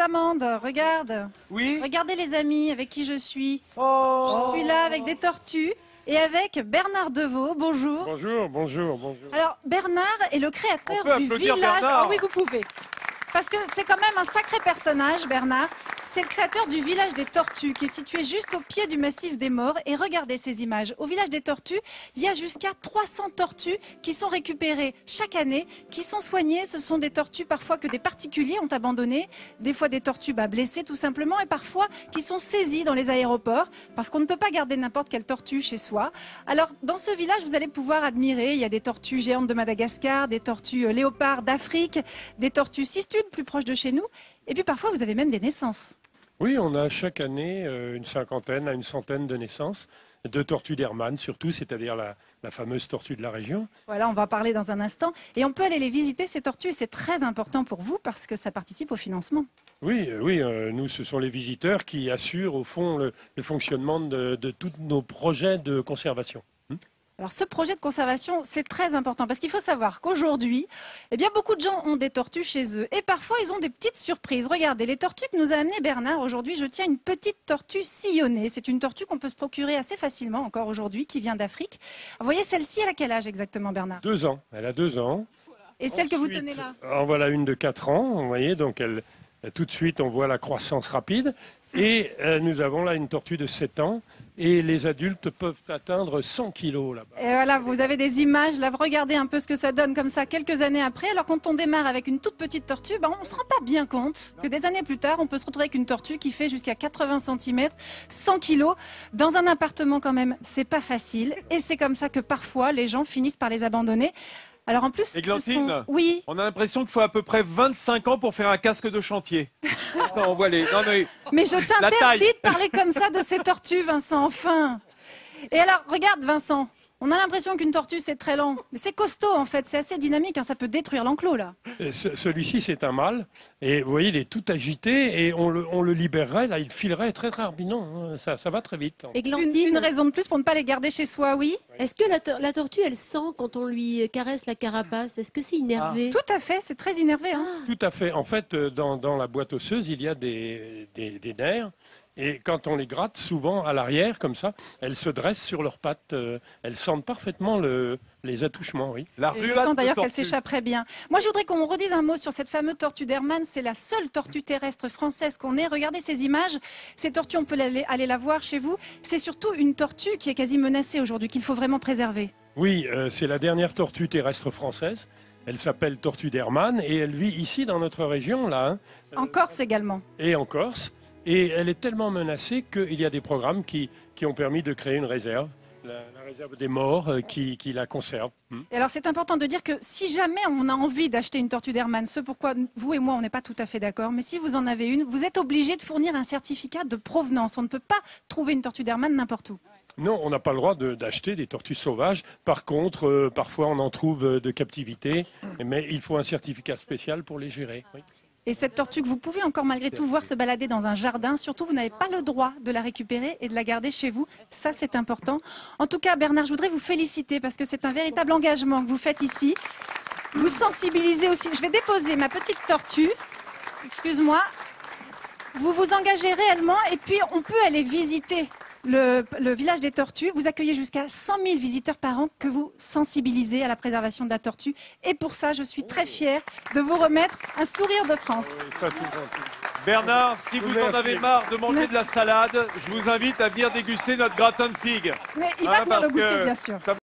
amandes, regarde. Oui. Regardez les amis avec qui je suis. Oh. Je suis là avec des tortues et avec Bernard Deveau. Bonjour. Bonjour, bonjour, bonjour. Alors, Bernard est le créateur On peut du applaudir village. Bernard. Ah oui, vous pouvez. Parce que c'est quand même un sacré personnage, Bernard. C'est le créateur du village des tortues qui est situé juste au pied du massif des Morts. Et regardez ces images. Au village des tortues, il y a jusqu'à 300 tortues qui sont récupérées chaque année, qui sont soignées. Ce sont des tortues parfois que des particuliers ont abandonnées, des fois des tortues blessées tout simplement, et parfois qui sont saisies dans les aéroports parce qu'on ne peut pas garder n'importe quelle tortue chez soi. Alors dans ce village, vous allez pouvoir admirer, il y a des tortues géantes de Madagascar, des tortues léopards d'Afrique, des tortues cistudes plus proches de chez nous, et puis parfois vous avez même des naissances. Oui, on a chaque année une cinquantaine à une centaine de naissances de tortues d'Hermann, surtout, c'est-à-dire la fameuse tortue de la région. Voilà, on va en parler dans un instant. Et on peut aller les visiter, ces tortues, et c'est très important pour vous parce que ça participe au financement. Oui, nous, ce sont les visiteurs qui assurent, au fond, le fonctionnement de tous nos projets de conservation. Alors ce projet de conservation, c'est très important parce qu'il faut savoir qu'aujourd'hui, eh bien, beaucoup de gens ont des tortues chez eux et parfois ils ont des petites surprises. Regardez, les tortues que nous a amenées Bernard aujourd'hui, je tiens une petite tortue sillonnée. C'est une tortue qu'on peut se procurer assez facilement encore aujourd'hui, qui vient d'Afrique. Vous voyez, celle-ci, elle a quel âge exactement, Bernard? 2 ans, elle a 2 ans. Et celle que vous Ensuite, tenez là? en voilà une de 4 ans, vous voyez, donc tout de suite on voit la croissance rapide. Et nous avons là une tortue de 7 ans et les adultes peuvent atteindre 100 kilos là-bas. Et voilà, vous avez des images, là, regardez un peu ce que ça donne comme ça quelques années après. Alors quand on démarre avec une toute petite tortue, on ne se rend pas bien compte que des années plus tard, on peut se retrouver avec une tortue qui fait jusqu'à 80 cm, 100 kilos. Dans un appartement quand même, c'est pas facile. Et c'est comme ça que parfois, les gens finissent par les abandonner. Alors en plus, Églantine, oui. on a l'impression qu'il faut à peu près 25 ans pour faire un casque de chantier. Non, on voit les... Non, Mais je La taille. t'interdis de parler comme ça de ces tortues, Vincent, enfin. Et alors, regarde, Vincent, on a l'impression qu'une tortue, c'est très lent. Mais c'est costaud, en fait, c'est assez dynamique, hein, ça peut détruire l'enclos, là. Celui-ci, c'est un mâle. Et vous voyez, il est tout agité et on le libérerait, là, il filerait très rapidement. Ça va très vite. Églantine, Une raison de plus pour ne pas les garder chez soi, oui. est-ce que la tortue, elle sent quand on lui caresse la carapace? Est-ce que c'est énervé? Tout à fait, c'est très énervé. Hein. Tout à fait. En fait, dans la boîte osseuse, il y a des nerfs. Et quand on les gratte, souvent à l'arrière, comme ça, elles se dressent sur leurs pattes. Elles sentent parfaitement les attouchements, oui. La Et je ruade sens de d'ailleurs qu'elle tortue. s'échapperait bien. Moi, je voudrais qu'on redise un mot sur cette fameuse tortue d'Hermann. C'est la seule tortue terrestre française qu'on ait. Regardez ces images. Ces tortues, on peut aller la voir chez vous. C'est surtout une tortue qui est quasi menacée aujourd'hui, qu'il faut vraiment préserver. Oui, c'est la dernière tortue terrestre française. Elle s'appelle tortue d'Hermann et elle vit ici dans notre région, là. Hein, En Corse également. et en Corse. Et elle est tellement menacée qu'il y a des programmes qui ont permis de créer une réserve, la réserve des morts, qui la conserve. Et alors, c'est important de dire que si jamais on a envie d'acheter une tortue d'Hermann, ce pourquoi vous et moi, on n'est pas tout à fait d'accord, mais si vous en avez une, vous êtes obligé de fournir un certificat de provenance. On ne peut pas trouver une tortue d'Hermann n'importe où. Non, on n'a pas le droit d'acheter des tortues sauvages. Par contre, parfois on en trouve de captivité, mais il faut un certificat spécial pour les gérer. Oui. Et cette tortue que vous pouvez encore malgré tout voir se balader dans un jardin, surtout vous n'avez pas le droit de la récupérer et de la garder chez vous. Ça, c'est important. En tout cas, Bernard, je voudrais vous féliciter parce que c'est un véritable engagement que vous faites ici. Vous sensibilisez aussi. Je vais déposer ma petite tortue. Excuse-moi. Vous vous engagez réellement et puis on peut aller visiter le village des tortues. Vous accueillez jusqu'à 100 000 visiteurs par an que vous sensibilisez à la préservation de la tortue. Et pour ça, je suis très fière de vous remettre un sourire de France. Oui, ça, c'est gentil. Bernard, si vous en Merci. avez marre de manger Merci. de la salade, je vous invite à venir déguster notre gratin de figues. Mais il Hein, va venir parce le goûter, que bien sûr. ça